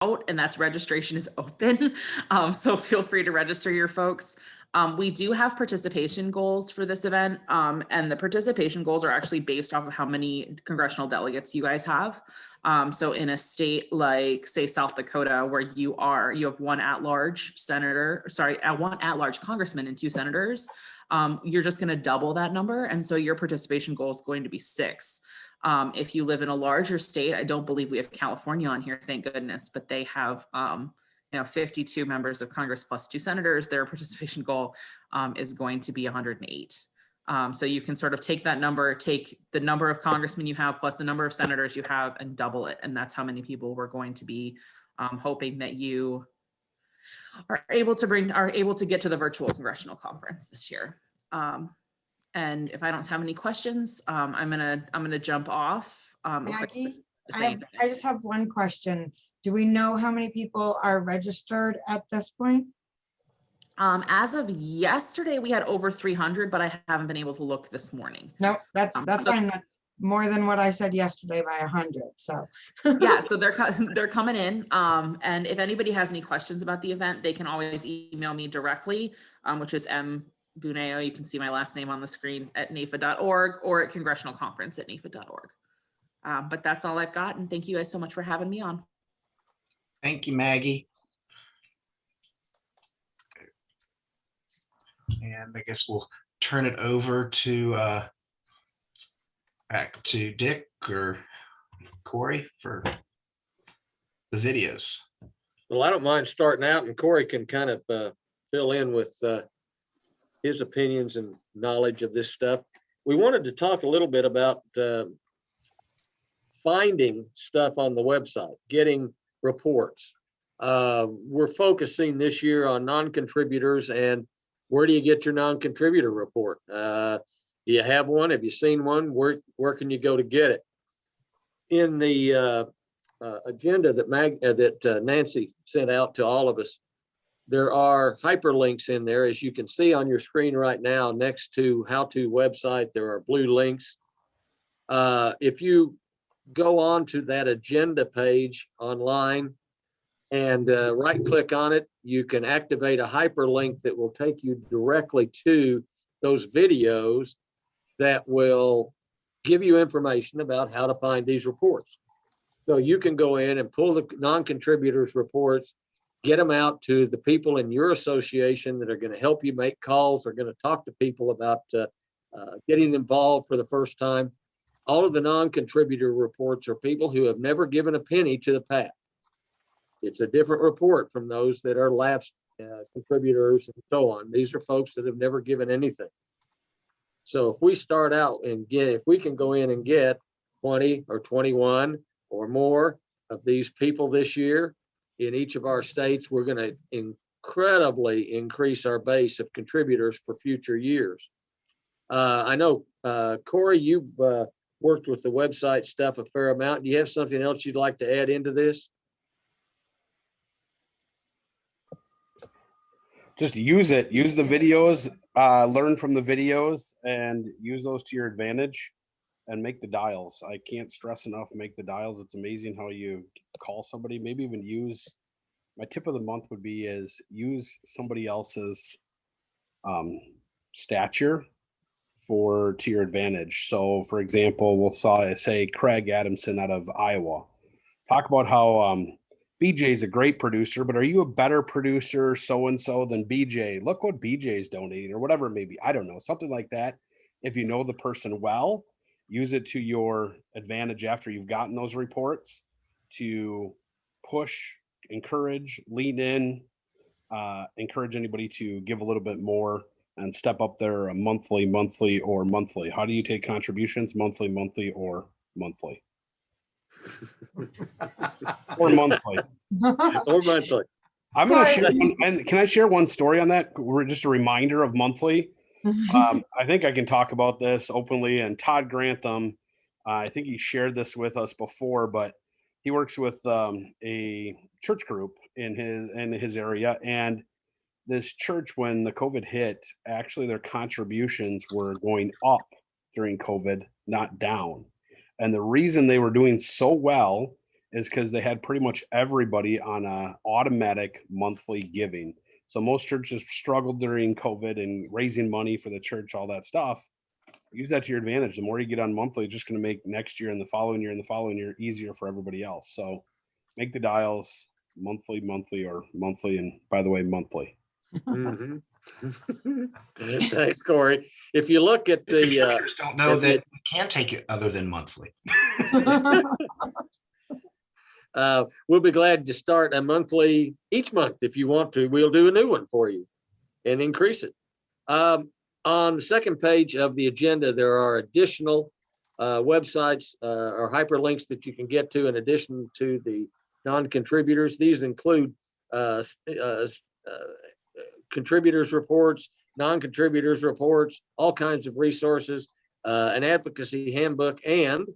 and that's registration is open. So feel free to register your folks. We do have participation goals for this event, and the participation goals are actually based off of how many congressional delegates you guys have. So in a state like, say, South Dakota, where you have one at-large congressman and 2 senators, you're just going to double that number. And so your participation goal is going to be 6. If you live in a larger state, I don't believe we have California on here, thank goodness, but they have 52 members of Congress plus 2 senators. Their participation goal is going to be 108. So you can sort of take that number, take the number of congressmen you have plus the number of senators you have, and double it. And that's how many people we're going to be hoping that you are able to get to the virtual congressional conference this year. And if I don't have any questions, I'm gonna jump off. Maggie, I just have one question. Do we know how many people are registered at this point? As of yesterday, we had over 300, but I haven't been able to look this morning. No, that's fine. That's more than what I said yesterday by 100. So yeah, so they're coming in. And if anybody has any questions about the event, they can always email me directly, which is Buneo, you can see my last name on the screen, at NAIFA.org, or at congressionalconference@NAIFA.org. But that's all I've got, and thank you guys so much for having me on. Thank you, Maggie. And I guess we'll turn it over to back to Dick or Corey for the videos. Well, I don't mind starting out, and Corey can kind of fill in with his opinions and knowledge of this stuff. We wanted to talk a little bit about finding stuff on the website, getting reports. We're focusing this year on non-contributors, and where do you get your non-contributor report? Do you have one? Have you seen one? Where can you go to get it? In the agenda that Nancy sent out to all of us, there are hyperlinks in there, as you can see on your screen right now. Next to how-to website, there are blue links. If you go on to that agenda page online and right-click on it, you can activate a hyperlink that will take you directly to those videos that will give you information about how to find these reports. So you can go in and pull the non-contributors reports, get them out to the people in your association that are going to help you make calls, are going to talk to people about getting involved for the first time. All of the non-contributor reports are people who have never given a penny to the PAC. It's a different report from those that are lapsed contributors and so on. These are folks that have never given anything. So if we start out and if we can go in and get 20 or 21 or more of these people this year in each of our states, we're going to incredibly increase our base of contributors for future years. I know, Corey, you've worked with the website stuff a fair amount. Do you have something else you'd like to add into this? Just use it, use the videos, learn from the videos, and use those to your advantage, and make the dials. I can't stress enough, make the dials. It's amazing how you call somebody, maybe even use, my tip of the month would be is use somebody else's stature to your advantage. So for example, we'll say Craig Adamson out of Iowa. Talk about how BJ is a great producer, but are you a better producer so-and-so than BJ? Look what BJ is donating, or whatever it may be. I don't know, something like that. If you know the person well, use it to your advantage after you've gotten those reports to push, encourage, lean in, encourage anybody to give a little bit more and step up their monthly. How do you take contributions? Monthly, or monthly? Or monthly. Or monthly. I'm going to share one, and can I share one story on that? We're just a reminder of monthly. I think I can talk about this openly, and Todd Grantham, I think he shared this with us before, but he works with a church group in his area, and this church, when the COVID hit, actually their contributions were going up during COVID, not down. And the reason they were doing so well is because they had pretty much everybody on a automatic monthly giving. So most churches struggled during COVID and raising money for the church, all that stuff. Use that to your advantage. The more you get on monthly, it's just going to make next year and the following year and the following year easier for everybody else. So make the dials monthly, or monthly, and by the way, monthly. Mhm. Thanks, Corey. If you look at The the, contributors don't know at the- that we can't take it other than monthly. we'll be glad to start a monthly each month. If you want to, we'll do a new one for you and increase it. On the second page of the agenda, there are additional websites or hyperlinks that you can get to in addition to the non-contributors. These include contributors reports, non-contributors reports, all kinds of resources, an advocacy handbook, and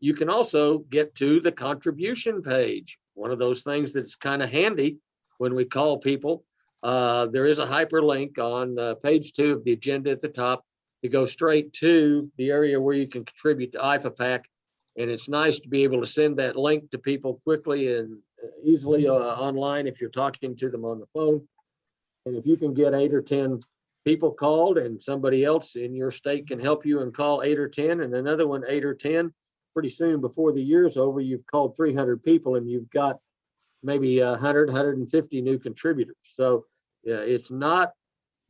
you can also get to the contribution page. One of those things that's kind of handy when we call people. There is a hyperlink on page 2 of the agenda at the top to go straight to the area where you can contribute to NAIFA PAC. And it's nice to be able to send that link to people quickly and easily online if you're talking to them on the phone. And if you can get 8 or 10 people called and somebody else in your state can help you and call 8 or 10 and another one 8 or 10, pretty soon before the year's over, you've called 300 people and you've got maybe 100, 150 new contributors. So it's not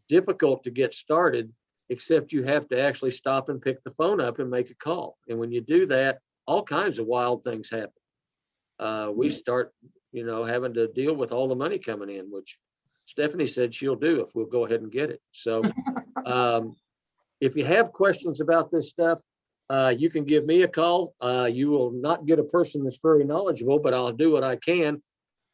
difficult to get started, except you have to actually stop and pick the phone up and make a call. And when you do that, all kinds of wild things happen. We start, having to deal with all the money coming in, which Stephanie said she'll do if we'll go ahead and get it. So if you have questions about this stuff, you can give me a call. You will not get a person that's very knowledgeable, but I'll do what I can.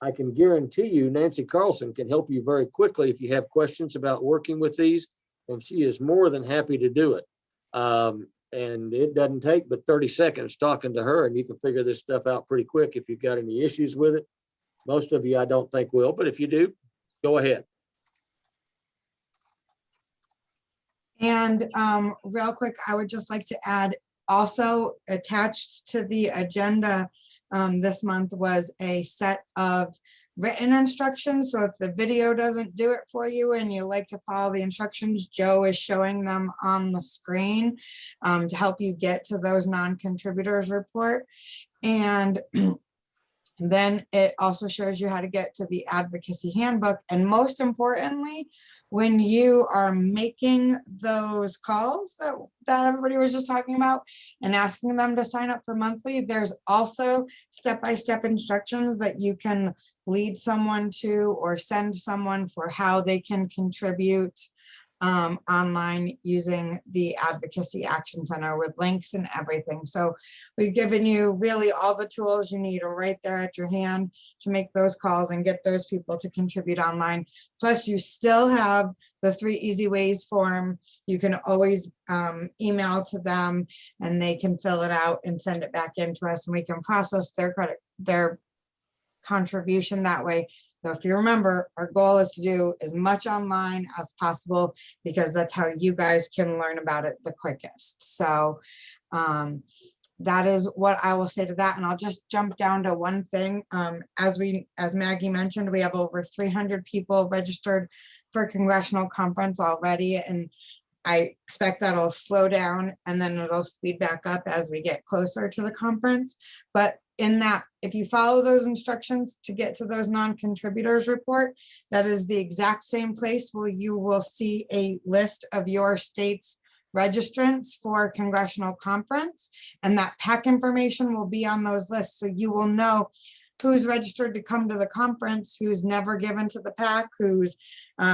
I can guarantee you Nancy Carlson can help you very quickly if you have questions about working with these, and she is more than happy to do it. And it doesn't take but 30 seconds talking to her, and you can figure this stuff out pretty quick if you've got any issues with it. Most of you I don't think will, but if you do, go ahead. And real quick, I would just like to add, also attached to the agenda this month was a set of written instructions. So if the video doesn't do it for you and you like to follow the instructions, Joe is showing them on the screen to help you get to those non-contributors report. And then it also shows you how to get to the advocacy handbook. And most importantly, when you are making those calls that everybody was just talking about and asking them to sign up for monthly, there's also step-by-step instructions that you can lead someone to or send someone for how they can contribute online using the Advocacy Action Center with links and everything. So we've given you really all the tools you need are right there at your hand to make those calls and get those people to contribute online. Plus you still have the 3 easy ways form. You can always email to them and they can fill it out and send it back in to us, and we can process their contribution that way. So if you remember, our goal is to do as much online as possible because that's how you guys can learn about it the quickest. So that is what I will say to that. And I'll just jump down to one thing. As Maggie mentioned, we have over 300 people registered for a congressional conference already. And I expect that'll slow down and then it'll speed back up as we get closer to the conference. But in that, if you follow those instructions to get to those non-contributors report, that is the exact same place where you will see a list of your state's registrants for a congressional conference. And that PAC information will be on those lists. So you will know who's registered to come to the conference, who's never given to the PAC, who's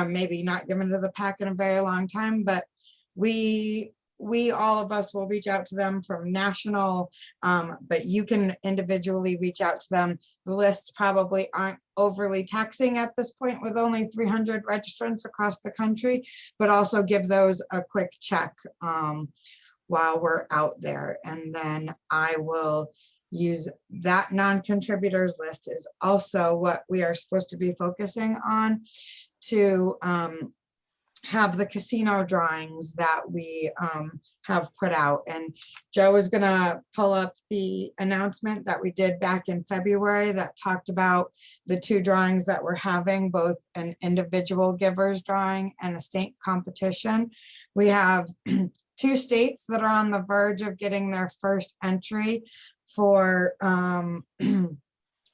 maybe not given to the PAC in a very long time, but we all of us will reach out to them from national, but you can individually reach out to them. The lists probably aren't overly taxing at this point with only 300 registrants across the country, but also give those a quick check while we're out there. And then I will use that non-contributors list is also what we are supposed to be focusing on to have the casino drawings that we have put out. And Joe is gonna pull up the announcement that we did back in February that talked about the 2 drawings that we're having, both an individual givers drawing and a state competition. We have 2 states that are on the verge of getting their first entry for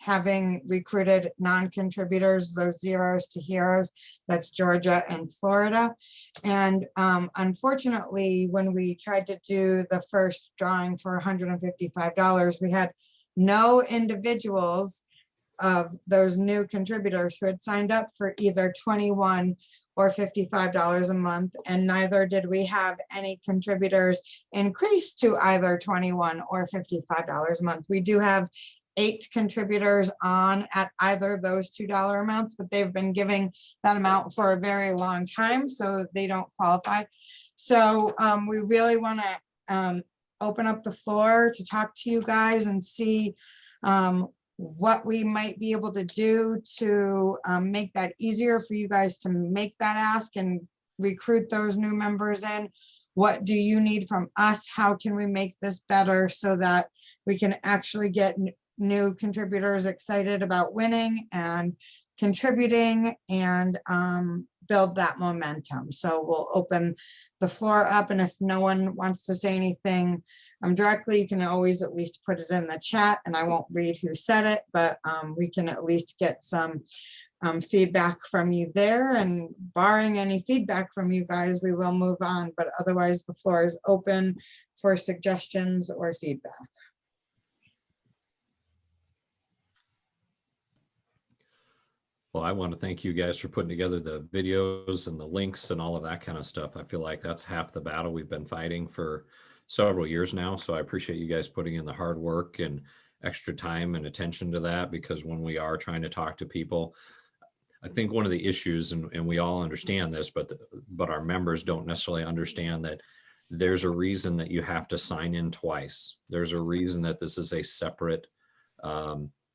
having recruited non-contributors, those zeros to heroes. That's Georgia and Florida. And unfortunately, when we tried to do the first drawing for $155, we had no individuals of those new contributors who had signed up for either 21 or $55 a month, and neither did we have any contributors increase to either 21 or $55 a month. We do have 8 contributors on at either those $2 amounts, but they've been giving that amount for a very long time, so they don't qualify. So we really want to open up the floor to talk to you guys and see what we might be able to do to make that easier for you guys to make that ask and recruit those new members in. What do you need from us? How can we make this better so that we can actually get new contributors excited about winning and contributing and build that momentum? So we'll open the floor up, and if no one wants to say anything directly, you can always at least put it in the chat, and I won't read who said it, but we can at least get some feedback from you there, and barring any feedback from you guys, we will move on, but otherwise the floor is open for suggestions or feedback. Well, I want to thank you guys for putting together the videos and the links and all of that kind of stuff. I feel like that's half the battle we've been fighting for several years now. So I appreciate you guys putting in the hard work and extra time and attention to that, because when we are trying to talk to people, I think one of the issues, and we all understand this, but our members don't necessarily understand that there's a reason that you have to sign in twice. There's a reason that this is a separate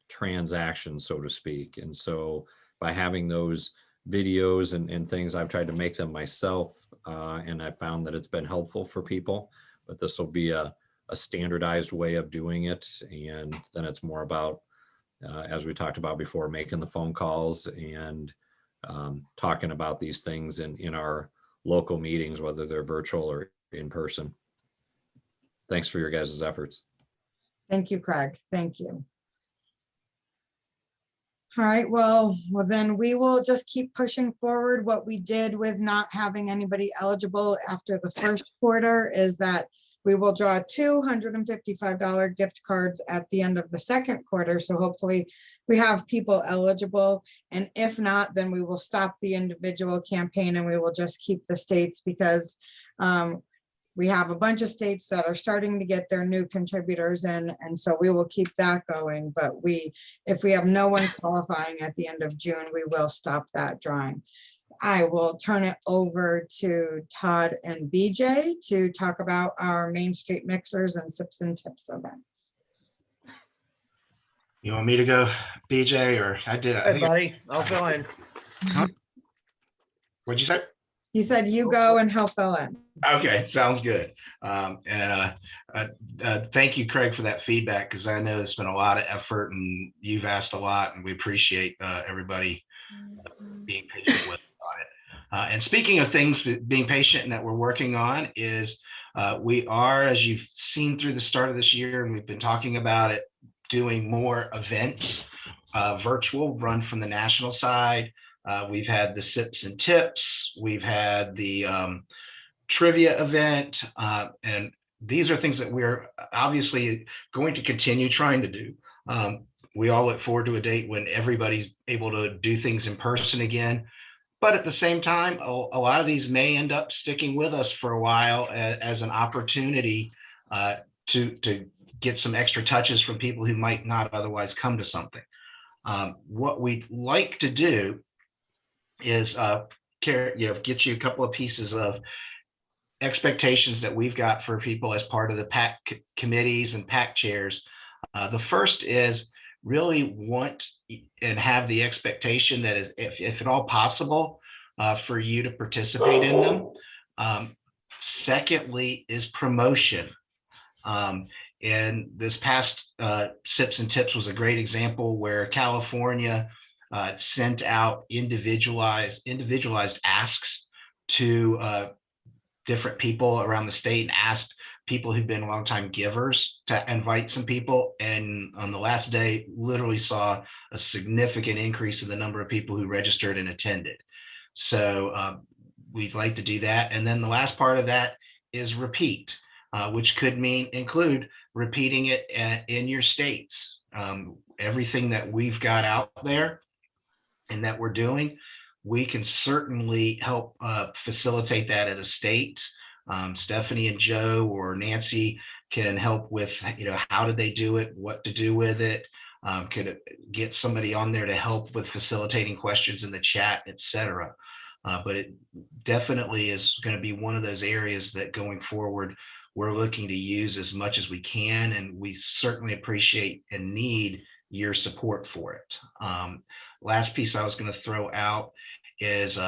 transaction, so to speak. And so by having those videos and things, I've tried to make them myself, and I found that it's been helpful for people, but this will be a standardized way of doing it. And then it's more about, as we talked about before, making the phone calls and talking about these things in our local meetings, whether they're virtual or in person. Thanks for your guys' efforts. Thank you, Craig. Thank you. All right, well, then we will just keep pushing forward. What we did with not having anybody eligible after the first quarter is that we will draw $255 gift cards at the end of the second quarter. So hopefully we have people eligible. And if not, then we will stop the individual campaign and we will just keep the states, because we have a bunch of states that are starting to get their new contributors in, and so we will keep that going. But if we have no one qualifying at the end of June, we will stop that drawing. I will turn it over to Todd and BJ to talk about our Main Street Mixers and Sips and Tips events. You want me to go, BJ, or I did? Hey, buddy, I'll fill in. What'd you say? He said you go and he'll fill in. Okay, sounds good. Thank you, Craig, for that feedback, because I know it's been a lot of effort and you've asked a lot, and we appreciate everybody being patient with us on it. And speaking of things being patient and that we're working on is we are, as you've seen through the start of this year, and we've been talking about it, doing more events, virtual, run from the national side. We've had the Sips and Tips. We've had the trivia event. And these are things that we're obviously going to continue trying to do. We all look forward to a date when everybody's able to do things in person again. But at the same time, a lot of these may end up sticking with us for a while as an opportunity to get some extra touches from people who might not otherwise come to something. What we'd like to do is get you a couple of pieces of expectations that we've got for people as part of the PAC committees and PAC chairs. The first is really want and have the expectation that is, if at all possible, for you to participate in them. Secondly is promotion. And this past SIPs and Tips was a great example where California sent out individualized asks to different people around the state and asked people who've been longtime givers to invite some people. And on the last day, literally saw a significant increase in the number of people who registered and attended. So we'd like to do that. And then the last part of that is repeat, which could include repeating it in your states. Everything that we've got out there and that we're doing, we can certainly help facilitate that at a state. Stephanie and Joe or Nancy can help with, how did they do it, what to do with it. Could get somebody on there to help with facilitating questions in the chat, etc. But it definitely is going to be one of those areas that going forward, we're looking to use as much as we can. And we certainly appreciate and need your support for it. Last piece I was going to throw out is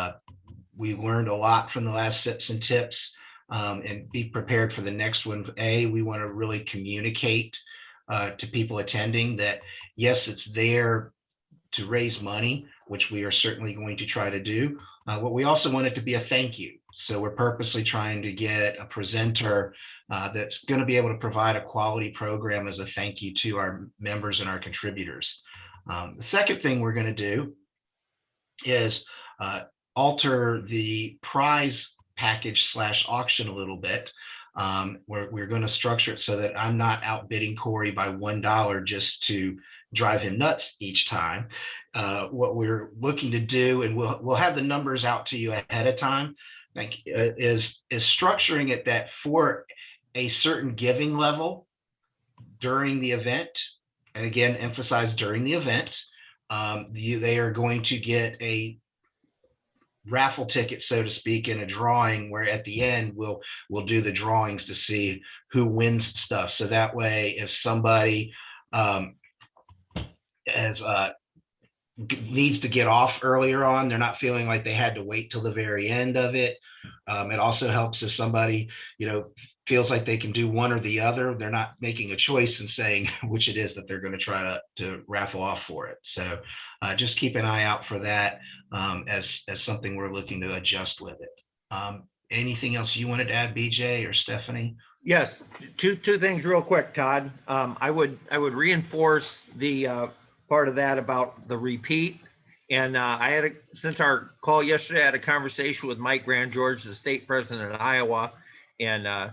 we learned a lot from the last Sips and Tips, and be prepared for the next one. We want to really communicate to people attending that, yes, it's there to raise money, which we are certainly going to try to do. But we also want it to be a thank you. So we're purposely trying to get a presenter that's going to be able to provide a quality program as a thank you to our members and our contributors. The second thing we're going to do is alter the prize package / auction a little bit. We're going to structure it so that I'm not outbidding Corey by $1 just to drive him nuts each time. What we're looking to do, and we'll have the numbers out to you ahead of time, is structuring it that for a certain giving level during the event, and again, emphasize during the event, they are going to get a raffle ticket, so to speak, in a drawing where at the end we'll do the drawings to see who wins stuff. So that way, if somebody needs to get off earlier on, they're not feeling like they had to wait till the very end of it. It also helps if somebody, feels like they can do one or the other. They're not making a choice and saying which it is that they're going to try to raffle off for it. So just keep an eye out for that as something we're looking to adjust with it. Anything else you wanted to add, BJ or Stephanie? Yes, two things real quick, Todd. I would reinforce the part of that about the repeat. And since our call yesterday, I had a conversation with Mike Grandgeorge, the state president of Iowa, and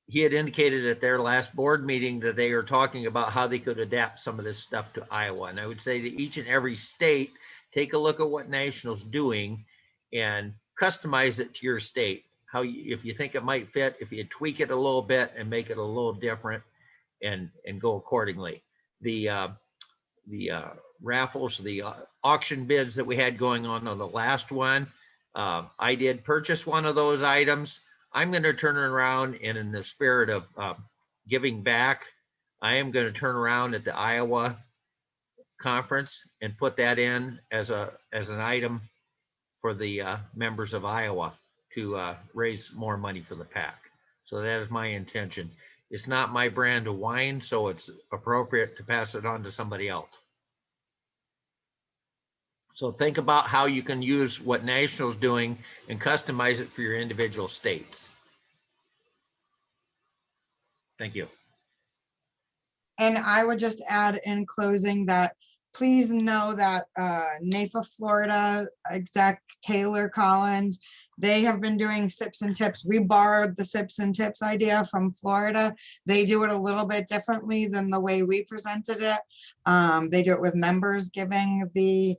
he had indicated at their last board meeting that they are talking about how they could adapt some of this stuff to Iowa. And I would say to each and every state, take a look at what National's doing and customize it to your state. If you think it might fit, if you tweak it a little bit and make it a little different, and go accordingly. The raffles, the auction bids that we had going on the last one, I did purchase one of those items. I'm going to turn it around, and in the spirit of giving back, I am going to turn around at the Iowa conference and put that in as an item for the members of Iowa to raise more money for the PAC. So that is my intention. It's not my brand of wine, so it's appropriate to pass it on to somebody else. So think about how you can use what National's doing and customize it for your individual states. Thank you. And I would just add in closing that please know that NAIFA Florida exec Taylor Collins, they have been doing Sips and Tips. We borrowed the Sips and Tips idea from Florida. They do it a little bit differently than the way we presented it. They do it with members giving the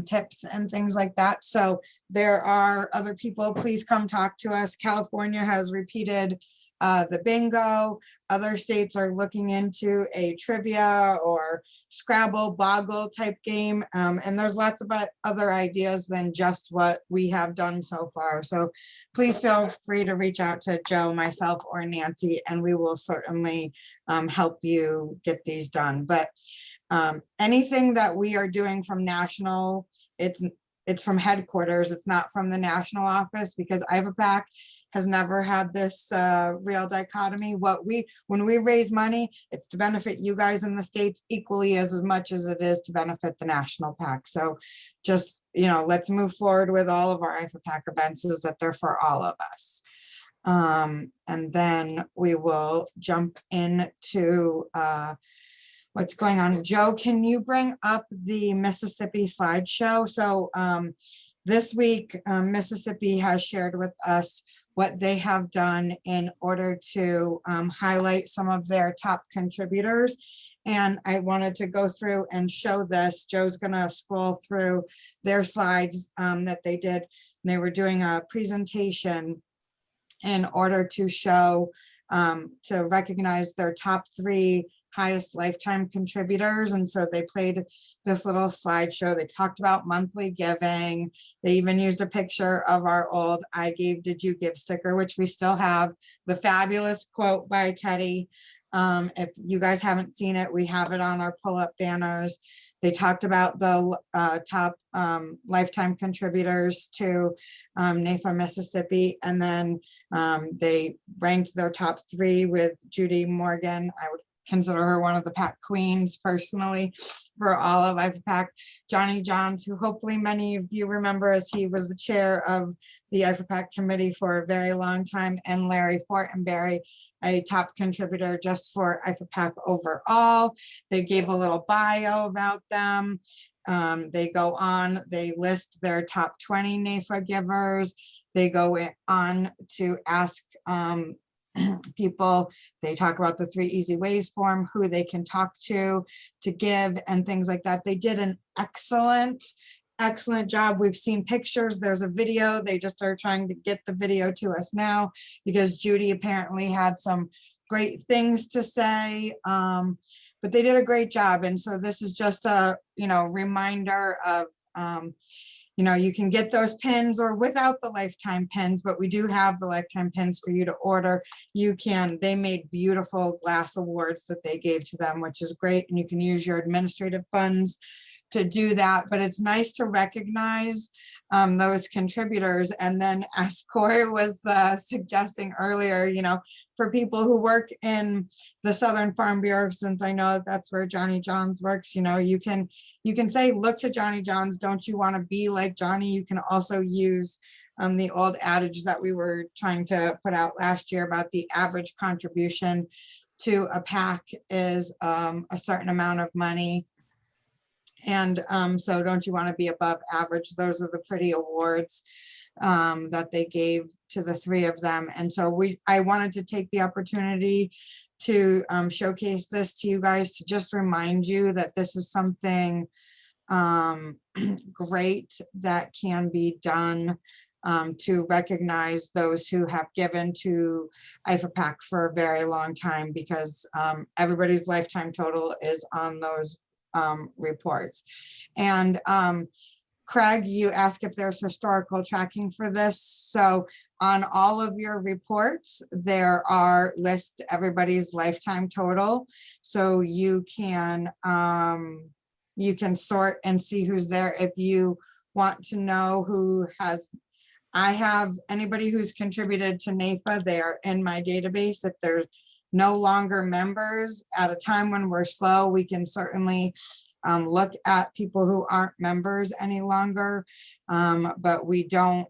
tips and things like that. So there are other people, please come talk to us. California has repeated the bingo. Other states are looking into a trivia or Scrabble, Boggle type game. And there's lots of other ideas than just what we have done so far. So please feel free to reach out to Joe, myself, or Nancy, and we will certainly help you get these done. But anything that we are doing from national, it's from headquarters. It's not from the national office, because NAIFA PAC has never had this real dichotomy. When we raise money, it's to benefit you guys in the states equally as much as it is to benefit the national PAC. So just, let's move forward with all of our IFA PAC events, is that they're for all of us. And then we will jump into what's going on. Joe, can you bring up the Mississippi slideshow? So this week, Mississippi has shared with us what they have done in order to highlight some of their top contributors. And I wanted to go through and show this. Joe's gonna scroll through their slides that they did. They were doing a presentation in order to show, to recognize their top 3 highest lifetime contributors. And so they played this little slideshow. They talked about monthly giving. They even used a picture of our old "I gave, did you give" sticker, which we still have. The fabulous quote by Teddy. If you guys haven't seen it, we have it on our pull-up banners. They talked about the top lifetime contributors to NAIFA Mississippi, and then they ranked their top 3 with Judy Morgan. I would consider her one of the PAC queens personally for all of IFA PAC. Johnny Johns, who hopefully many of you remember, as he was the chair of the IFA PAC committee for a very long time, and Larry Fortenberry, a top contributor just for IFA PAC overall. They gave a little bio about them. They go on, they list their top 20 NAIFA givers. They go on to ask people, they talk about the 3 easy ways form, who they can talk to give, and things like that. They did an excellent job. We've seen pictures. There's a video. They just are trying to get the video to us now because Judy apparently had some great things to say, but they did a great job. And so this is just a, reminder of, you can get those pins or without the lifetime pins, but we do have the lifetime pins for you to order. They made beautiful glass awards that they gave to them, which is great. And you can use your administrative funds to do that, but it's nice to recognize those contributors. And then, as Corey was suggesting earlier, for people who work in the Southern Farm Bureau, since I know that's where Johnny Johns works, you can say, look to Johnny Johns. Don't you want to be like Johnny? You can also use the old adage that we were trying to put out last year about the average contribution to a PAC is a certain amount of money. And so don't you want to be above average? Those are the pretty awards that they gave to the 3 of them. And so I wanted to take the opportunity to showcase this to you guys, to just remind you that this is something great that can be done to recognize those who have given to IFA PAC for a very long time, because everybody's lifetime total is on those reports. And Craig, you asked if there's historical tracking for this. So on all of your reports, there are lists, everybody's lifetime total. So you can sort and see who's there. If you want to know who has, I have anybody who's contributed to NAIFA, they're in my database. If there's no longer members at a time when we're slow, we can certainly look at people who aren't members any longer, but we don't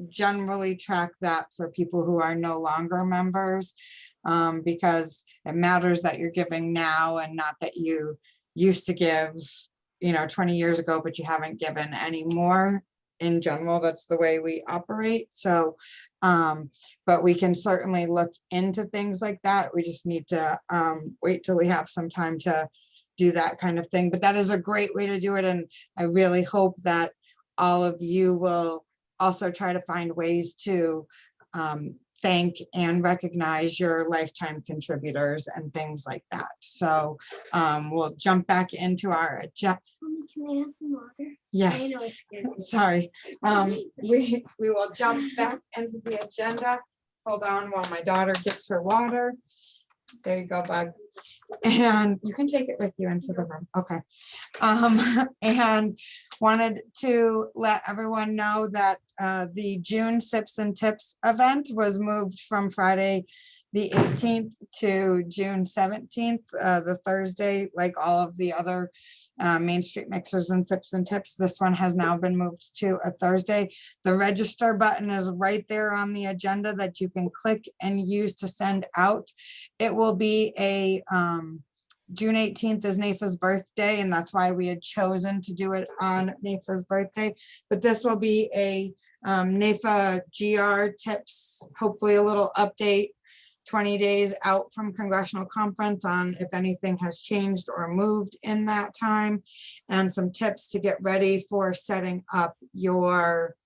generally track that for people who are no longer members, because it matters that you're giving now and not that you used to give 20 years ago, but you haven't given anymore. In general, that's the way we operate. So but we can certainly look into things like that. We just need to wait till we have some time to do that kind of thing. But that is a great way to do it. And I really hope that all of you will also try to find ways to thank and recognize your lifetime contributors and things like that. So we'll jump back into our agenda. Can I have some water? Yes, sorry. We will jump back into the agenda. Hold on while my daughter gets her water. There you go, Bug. And you can take it with you into the room. Okay. And wanted to let everyone know that the June Sips and Tips event was moved from Friday, the 18th to June 17th, the Thursday, like all of the other Main Street Mixers and Sips and Tips. This one has now been moved to a Thursday. The register button is right there on the agenda that you can click and use to send out. It will be a June 18th is NAIFA's birthday, and that's why we had chosen to do it on NAIFA's birthday. But this will be a NAIFA GR tips, hopefully a little update 20 days out from congressional conference on if anything has changed or moved in that time, and some tips to get ready for setting up your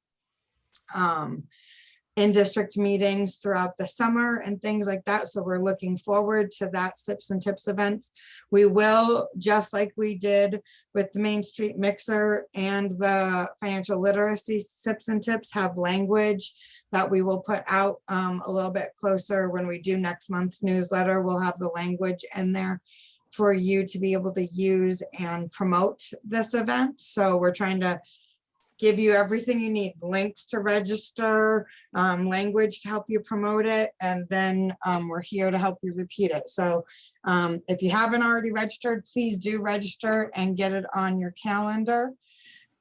in-district meetings throughout the summer and things like that. So we're looking forward to that Sips and Tips events. We will, just like we did with the Main Street Mixer and the financial literacy Sips and Tips, have language that we will put out a little bit closer when we do next month's newsletter. We'll have the language in there for you to be able to use and promote this event. So we're trying to give you everything you need, links to register, language to help you promote it, and then we're here to help you repeat it. So if you haven't already registered, please do register and get it on your calendar.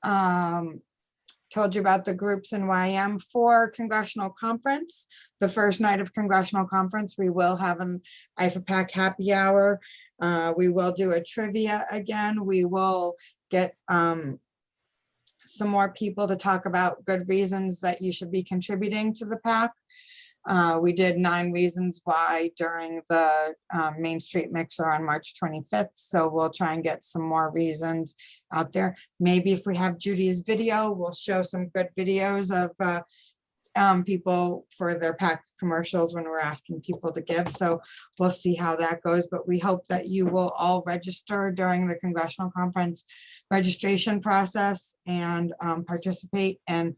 Told you about the groups in YM for congressional conference. The first night of congressional conference, we will have an NAIFA Pack happy hour. We will do a trivia again. We will get some more people to talk about good reasons that you should be contributing to the PAC. We did 9 reasons why during the Main Street Mixer on March 25th. So we'll try and get some more reasons out there. Maybe if we have Judy's video, we'll show some good videos of people for their PAC commercials when we're asking people to give. So we'll see how that goes, but we hope that you will all register during the congressional conference registration process and participate and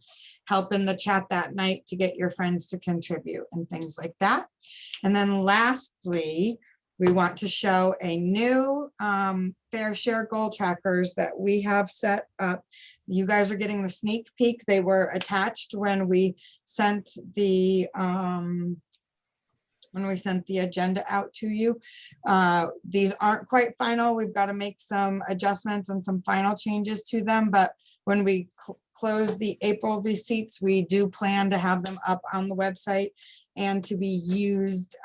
help in the chat that night to get your friends to contribute and things like that. And then lastly, we want to show a new fair share goal trackers that we have set up. You guys are getting the sneak peek. They were attached when we sent the agenda out to you. These aren't quite final. We've got to make some adjustments and some final changes to them, but when we close the April receipts, we do plan to have them up on the website and to be used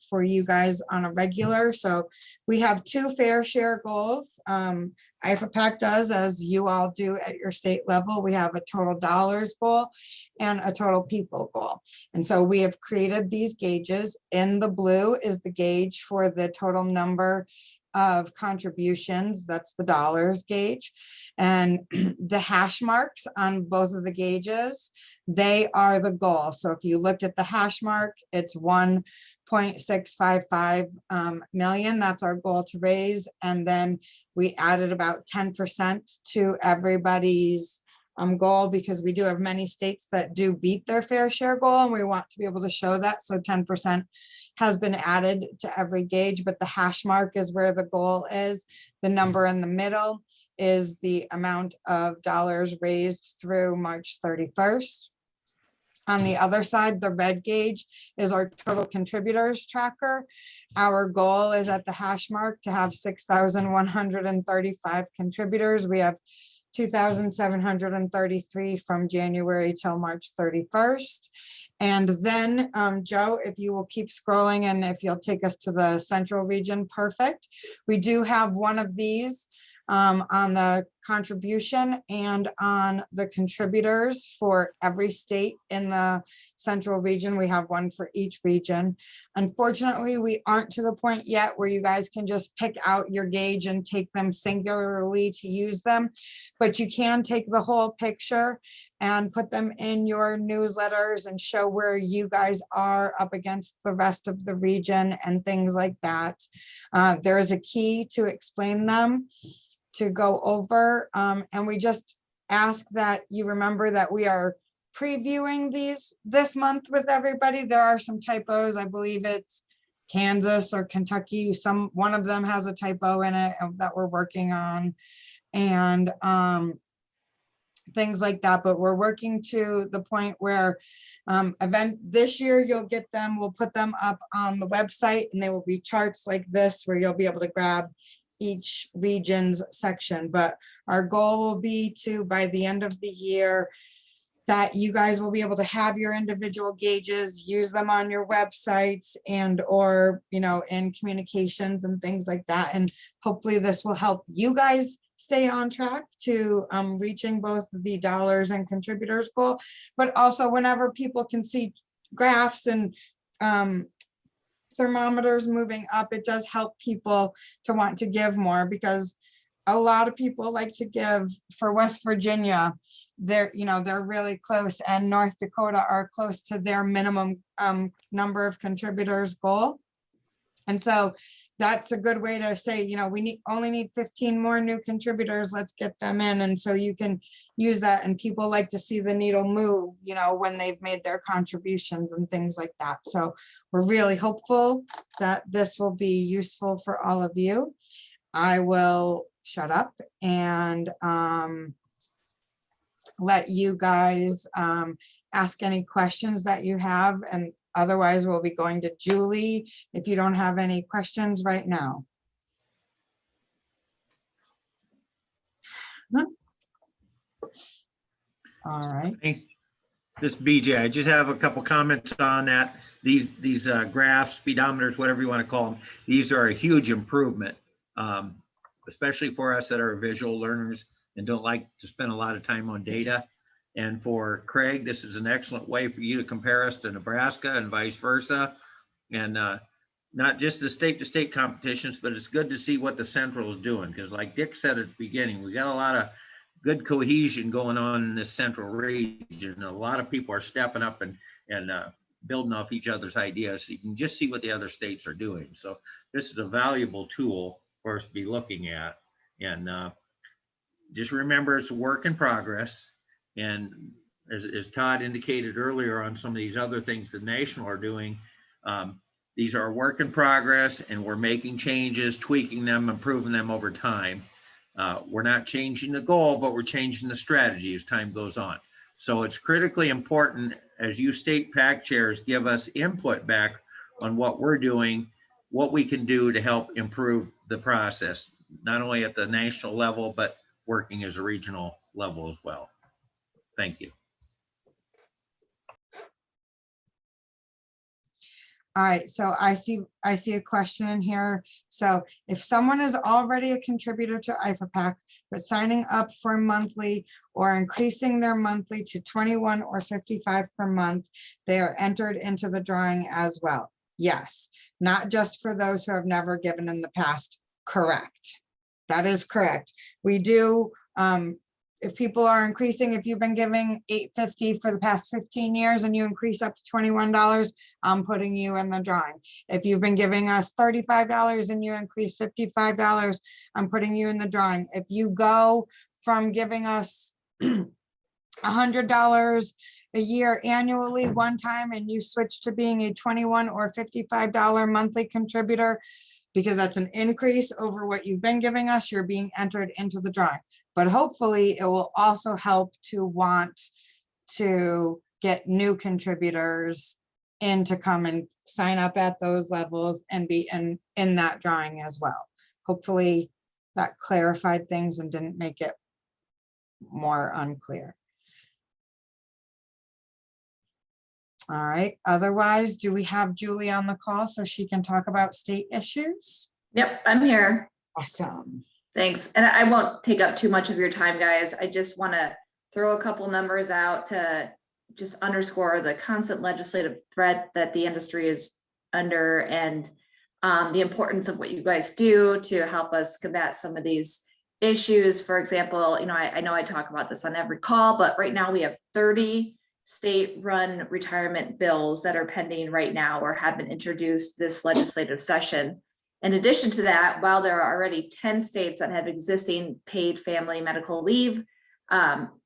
for you guys on a regular. So we have 2 fair share goals. NAIFA Pack does, as you all do at your state level. We have a total dollars goal and a total people goal. And so we have created these gauges. In the blue is the gauge for the total number of contributions. That's the dollars gauge. And the hash marks on both of the gauges, they are the goal. So if you looked at the hash mark, it's 1.655 million. That's our goal to raise. And then we added about 10% to everybody's goal, because we do have many states that do beat their fair share goal, and we want to be able to show that. So 10% has been added to every gauge, but the hash mark is where the goal is. The number in the middle is the amount of dollars raised through March 31st. On the other side, the red gauge is our total contributors tracker. Our goal is at the hash mark to have 6,135 contributors. We have 2,733 from January till March 31st. And then, Joe, if you will keep scrolling and if you'll take us to the central region, perfect. We do have one of these on the contribution and on the contributors for every state in the central region. We have one for each region. Unfortunately, we aren't to the point yet where you guys can just pick out your gauge and take them singularly to use them, but you can take the whole picture and put them in your newsletters and show where you guys are up against the rest of the region and things like that. There is a key to explain them, to go over, and we just ask that you remember that we are previewing these this month with everybody. There are some typos. I believe it's Kansas or Kentucky, one of them has a typo in it that we're working on, and things like that. But we're working to the point where this year you'll get them, we'll put them up on the website, and they will be charts like this where you'll be able to grab each region's section. But our goal will be to, by the end of the year, that you guys will be able to have your individual gauges, use them on your websites and or, you know, in communications and things like that. And hopefully this will help you guys stay on track to reaching both the dollars and contributors goal, but also whenever people can see graphs and thermometers moving up, it does help people to want to give more, because a lot of people like to give. For West Virginia, they're really close, and North Dakota are close to their minimum number of contributors goal. And so that's a good way to say, we only need 15 more new contributors, let's get them in. And so you can use that, and people like to see the needle move, when they've made their contributions and things like that. So we're really hopeful that this will be useful for all of you. I will shut up and let you guys ask any questions that you have, and otherwise we'll be going to Julie if you don't have any questions right now. No? All right. Hey, this is BJ. I just have a couple comments on that. These graphs, speedometers, whatever you want to call them, these are a huge improvement, especially for us that are visual learners and don't like to spend a lot of time on data. And for Craig, this is an excellent way for you to compare us to Nebraska and vice versa. And not just the state-to-state competitions, but it's good to see what the Central is doing. Because like Dick said at the beginning, we got a lot of good cohesion going on in this Central region. A lot of people are stepping up and building off each other's ideas. So you can just see what the other states are doing. So this is a valuable tool for us to be looking at. And just remember, it's a work in progress. And as Todd indicated earlier on some of these other things that National are doing, these are a work in progress, and we're making changes, tweaking them, improving them over time. We're not changing the goal, but we're changing the strategy as time goes on. So it's critically important, as you state PAC chairs give us input back on what we're doing, what we can do to help improve the process, not only at the national level, but working as a regional level as well. Thank you. All right, so I see a question in here. So if someone is already a contributor to NAIFA PAC, but signing up for monthly or increasing their monthly to 21 or 55 per month, they are entered into the drawing as well. Yes, not just for those who have never given in the past. Correct. That is correct. We do, if people are increasing, if you've been giving $8.50 for the past 15 years and you increase up to $21, I'm putting you in the drawing. If you've been giving us $35 and you increase $55, I'm putting you in the drawing. If you go from giving us $100 a year annually one time and you switch to being a $21 or $55 monthly contributor, because that's an increase over what you've been giving us, you're being entered into the drawing. But hopefully it will also help to want to get new contributors in to come and sign up at those levels and be in that drawing as well. Hopefully that clarified things and didn't make it more unclear. All right, otherwise, do we have Julie on the call so she can talk about state issues? Yep, I'm here. Awesome. Thanks. And I won't take up too much of your time, guys. I just want to throw a couple numbers out to just underscore the constant legislative threat that the industry is under, and the importance of what you guys do to help us combat some of these issues. For example, I know I talk about this on every call, but right now we have 30 state-run retirement bills that are pending right now or have been introduced this legislative session. In addition to that, while there are already 10 states that have existing paid family medical leave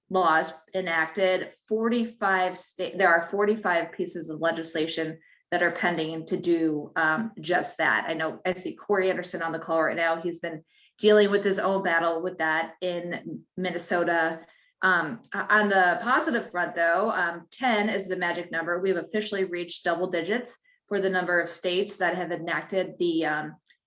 laws enacted, there are 45 pieces of legislation that are pending to do just that. I know I see Corey Anderson on the call right now. He's been dealing with his own battle with that in Minnesota. On the positive front though, 10 is the magic number. We've officially reached double digits for the number of states that have enacted the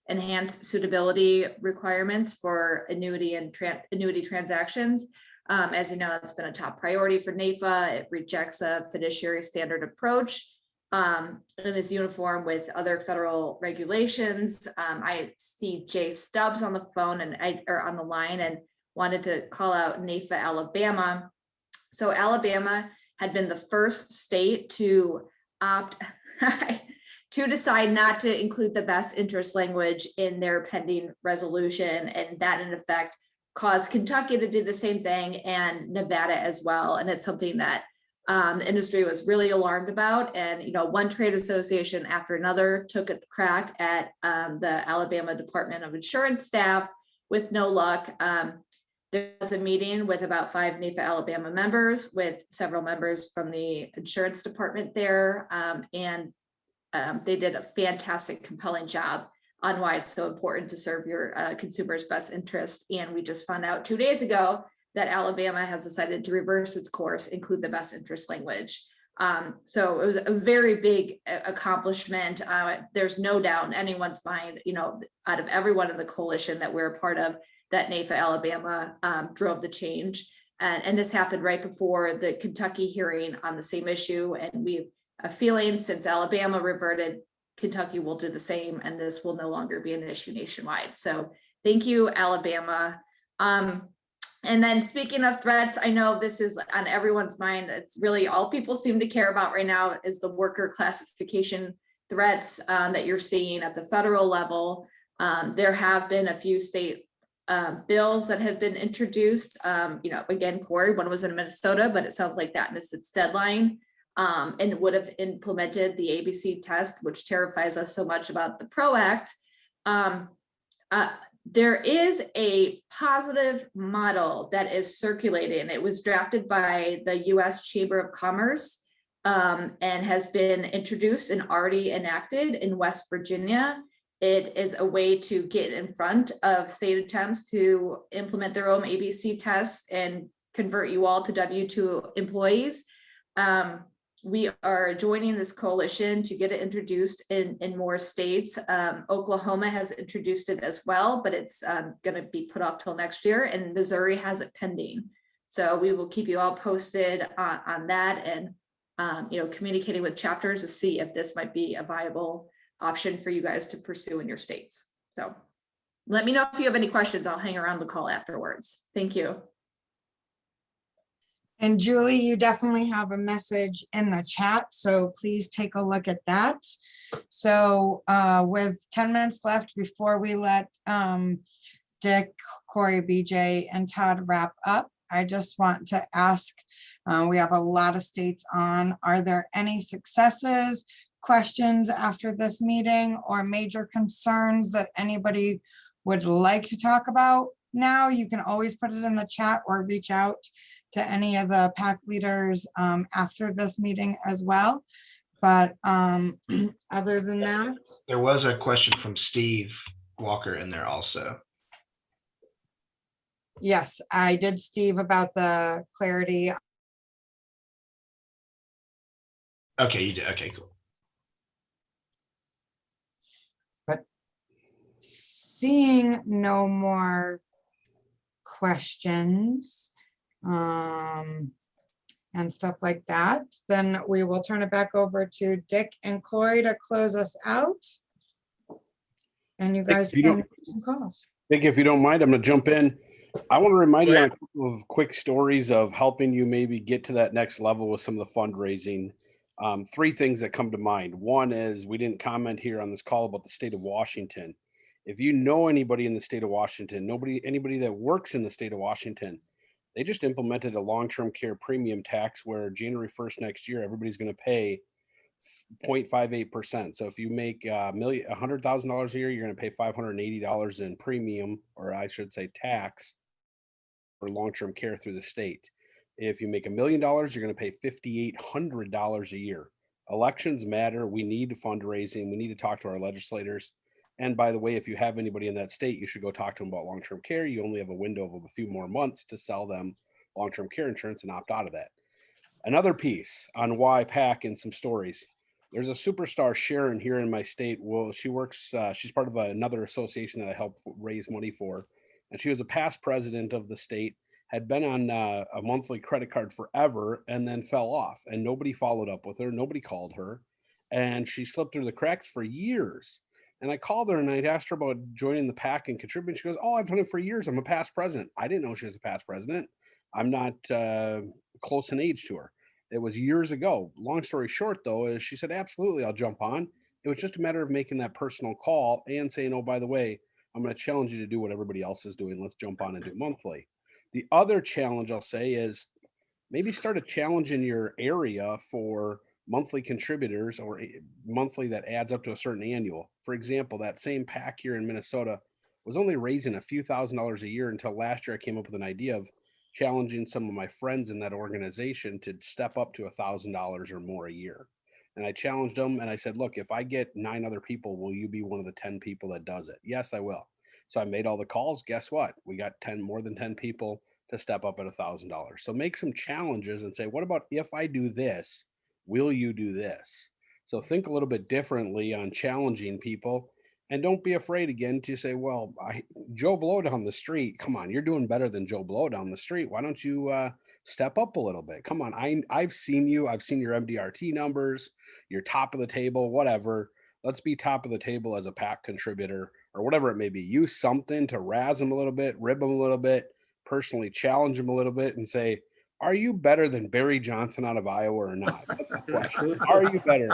enhanced suitability requirements for annuity and annuity transactions. As you know, it's been a top priority for NAIFA. It rejects a fiduciary standard approach and is uniform with other federal regulations. I see Jay Stubbs on the phone or on the line, and wanted to call out NAIFA Alabama. So Alabama had been the first state to opt to decide not to include the best interest language in their pending resolution, and that in effect caused Kentucky to do the same thing, and Nevada as well. And it's something that the industry was really alarmed about. And, you know, one trade association after another took a crack at the Alabama Department of Insurance staff with no luck. There was a meeting with about 5 NAIFA Alabama members, with several members from the insurance department there. And they did a fantastic, compelling job on why it's so important to serve your consumers' best interest. And we just found out 2 days ago that Alabama has decided to reverse its course, include the best interest language. So it was a very big accomplishment. There's no doubt in anyone's mind, you know, out of everyone in the coalition that we're a part of, that NAIFA Alabama drove the change. And this happened right before the Kentucky hearing on the same issue. And we have a feeling since Alabama reverted, Kentucky will do the same, and this will no longer be an issue nationwide. So thank you, Alabama. And then speaking of threats, I know this is on everyone's mind. It's really all people seem to care about right now is the worker classification threats that you're seeing at the federal level. There have been a few state bills that have been introduced. You know, again, Corey, one was in Minnesota, but it sounds like that missed its deadline. And would have implemented the ABC test, which terrifies us so much about the PRO Act. There is a positive model that is circulating. It was drafted by the U.S. Chamber of Commerce and has been introduced and already enacted in West Virginia. It is a way to get in front of state attempts to implement their own ABC tests and convert you all to W-2 employees. We are joining this coalition to get it introduced in more states. Oklahoma has introduced it as well, but it's going to be put off till next year, and Missouri has it pending. So we will keep you all posted on that, and you know, communicating with chapters to see if this might be a viable option for you guys to pursue in your states. So let me know if you have any questions. I'll hang around the call afterwards. Thank you. And Julie, you definitely have a message in the chat, so please take a look at that. So with 10 minutes left before we let Dick, Corey, BJ, and Todd wrap up, I just want to ask, we have a lot of states on, are there any successes, questions after this meeting, or major concerns that anybody would like to talk about now? You can always put it in the chat or reach out to any of the PAC leaders after this meeting as well. But other than that, there was a question from Steve Walker in there also. yes, I did, Steve, about the clarity. Okay, you did. Okay, cool. But seeing no more questions and stuff like that, then we will turn it back over to Dick and Corey to close us out. And you guys can make some calls. Dick, if you don't mind, I'm going to jump in. I want to remind you on a couple of quick stories of helping you maybe get to that next level with some of the fundraising. 3 things that come to mind. One is, we didn't comment here on this call about the state of Washington. If you know anybody in the state of Washington, anybody that works in the state of Washington, they just implemented a long-term care premium tax where January 1st next year, everybody's going to pay 0.58%. So if you make $100,000 a year, you're going to pay $580 in premium, or I should say tax, for long-term care through the state. If you make $1 million, you're going to pay $5,800 a year. Elections matter. We need fundraising. We need to talk to our legislators. And by the way, if you have anybody in that state, you should go talk to them about long-term care. You only have a window of a few more months to sell them long-term care insurance and opt out of that. Another piece on why PAC and some stories. There's a superstar, Sharon, here in my state. Well, she works, she's part of another association that I help raise money for. And she was a past president of the state, had been on a monthly credit card forever, and then fell off. And nobody followed up with her. Nobody called her. And she slipped through the cracks for years. And I called her and I asked her about joining the PAC and contributing. She goes, "Oh, I've done it for years. I'm a past president." I didn't know she was a past president. I'm not close in age to her. It was years ago. Long story short, though, is she said, "Absolutely, I'll jump on." It was just a matter of making that personal call and saying, "Oh, by the way, I'm going to challenge you to do what everybody else is doing. Let's jump on and do monthly." The other challenge I'll say is maybe start a challenge in your area for monthly contributors or monthly that adds up to a certain annual. For example, that same PAC here in Minnesota was only raising a few $1,000s a year until last year I came up with an idea of challenging some of my friends in that organization to step up to $1,000 or more a year. And I challenged them and I said, "Look, if I get 9 other people, will you be one of the 10 people that does it?" "Yes, I will." So I made all the calls. Guess what? We got more than 10 people to step up at $1,000. So make some challenges and say, what about if I do this, will you do this? So think a little bit differently on challenging people, and don't be afraid again to say, well, Joe Blow down the street, come on, you're doing better than Joe Blow down the street. Why don't you step up a little bit? Come on, I've seen you. I've seen your MDRT numbers. You're top of the table, whatever. Let's be top of the table as a PAC contributor or whatever it may be. Use something to razz them a little bit, rib them a little bit, personally challenge them a little bit and say, are you better than Barry Johnson out of Iowa or not? That's the question. Are you better?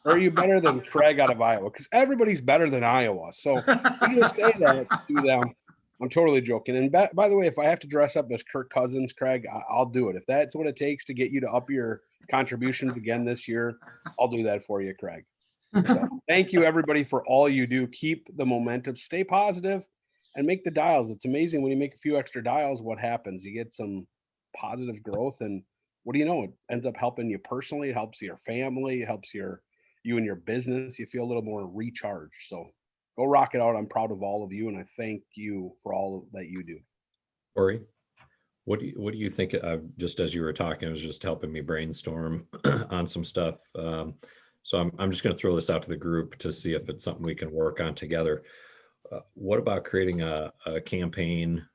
Are you better than Craig out of Iowa? Because everybody's better than Iowa. So you just say that to them. I'm totally joking. And by the way, if I have to dress up as Kirk Cousins, Craig, I'll do it. If that's what it takes to get you to up your contributions again this year, I'll do that for you, Craig. So thank you, everybody, for all you do. Keep the momentum. Stay positive and make the dials. It's amazing when you make a few extra dials, what happens. You get some positive growth, and what do you know? It ends up helping you personally. It helps your family. It helps you and your business. You feel a little more recharged. So go rock it out. I'm proud of all of you, and I thank you for all that you do. Corey, what do you think? Just as you were talking, it was just helping me brainstorm on some stuff. So I'm just going to throw this out to the group to see if it's something we can work on together. What about creating a campaign?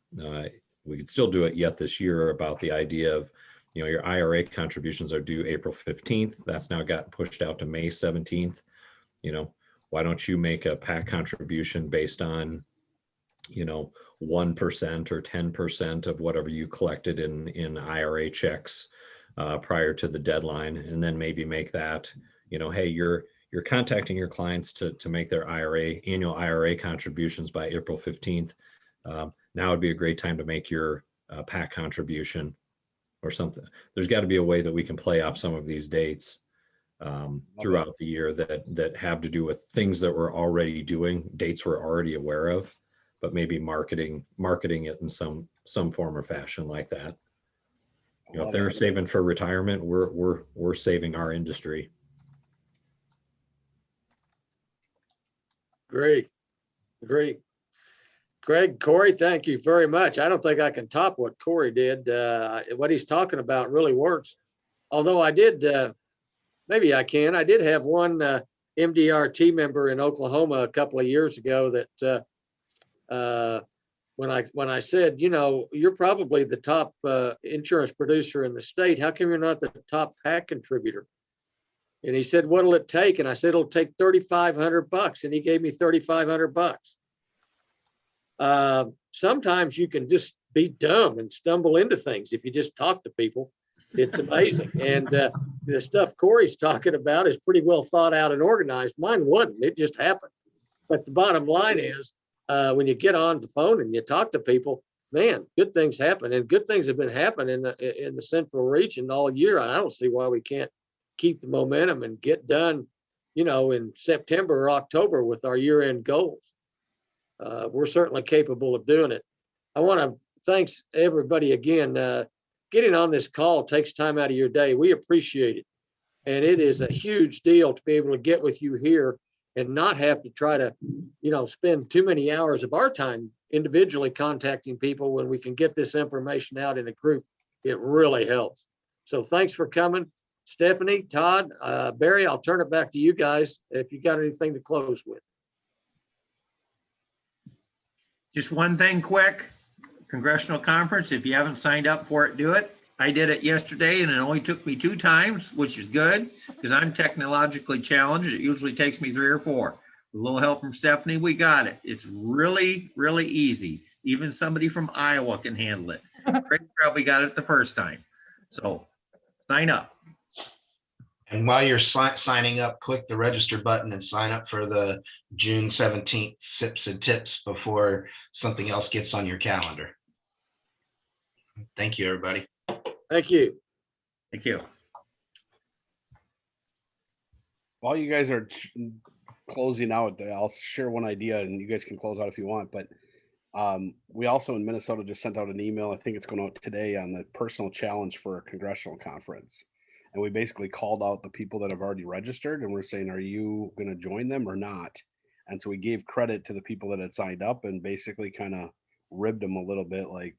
We could still do it yet this year about the idea of, your IRA contributions are due April 15th. That's now gotten pushed out to May 17th. Why don't you make a PAC contribution based on, 1% or 10% of whatever you collected in IRA checks prior to the deadline, and then maybe make that, hey, you're contacting your clients to make their annual IRA contributions by April 15th. Now would be a great time to make your PAC contribution or something. There's got to be a way that we can play off some of these dates throughout the year that have to do with things that we're already doing, dates we're already aware of, but maybe marketing it in some form or fashion like that. If they're saving for retirement, we're saving our industry. Great. Greg, Corey, thank you very much. I don't think I can top what Corey did. What he's talking about really works. Although I did, maybe I can. I did have one MDRT member in Oklahoma a couple of years ago that when I said, you're probably the top insurance producer in the state. How come you're not the top PAC contributor? And he said, what'll it take? And I said, it'll take $3,500. And he gave me $3,500. Sometimes you can just be dumb and stumble into things if you just talk to people. It's amazing. And the stuff Corey's talking about is pretty well thought out and organized. Mine wasn't. It just happened. But the bottom line is, when you get on the phone and you talk to people, man, good things happen. And good things have been happening in the central region all year. I don't see why we can't keep the momentum and get done, in September or October with our year-end goals. We're certainly capable of doing it. I want to thanks everybody again. Getting on this call takes time out of your day. We appreciate it. And it is a huge deal to be able to get with you here and not have to try to, spend too many hours of our time individually contacting people when we can get this information out in a group. It really helps. So thanks for coming. Stephanie, Todd, Barry, I'll turn it back to you guys if you got anything to close with. Just one thing quick, congressional conference, if you haven't signed up for it, do it. I did it yesterday and it only took me 2 times, which is good because I'm technologically challenged. It usually takes me 3 or 4. With a little help from Stephanie, we got it. It's really, really easy. Even somebody from Iowa can handle it. Craig probably got it the first time. So sign up. And while you're signing up, click the register button and sign up for the June 17th Sips and Tips before something else gets on your calendar. Thank you, everybody. Thank you. Thank you. While you guys are closing out, I'll share one idea and you guys can close out if you want, but we also in Minnesota just sent out an email. I think it's going out today on the personal challenge for a congressional conference. And we basically called out the people that have already registered and we're saying, are you going to join them or not? And so we gave credit to the people that had signed up and basically kind of ribbed them a little bit like,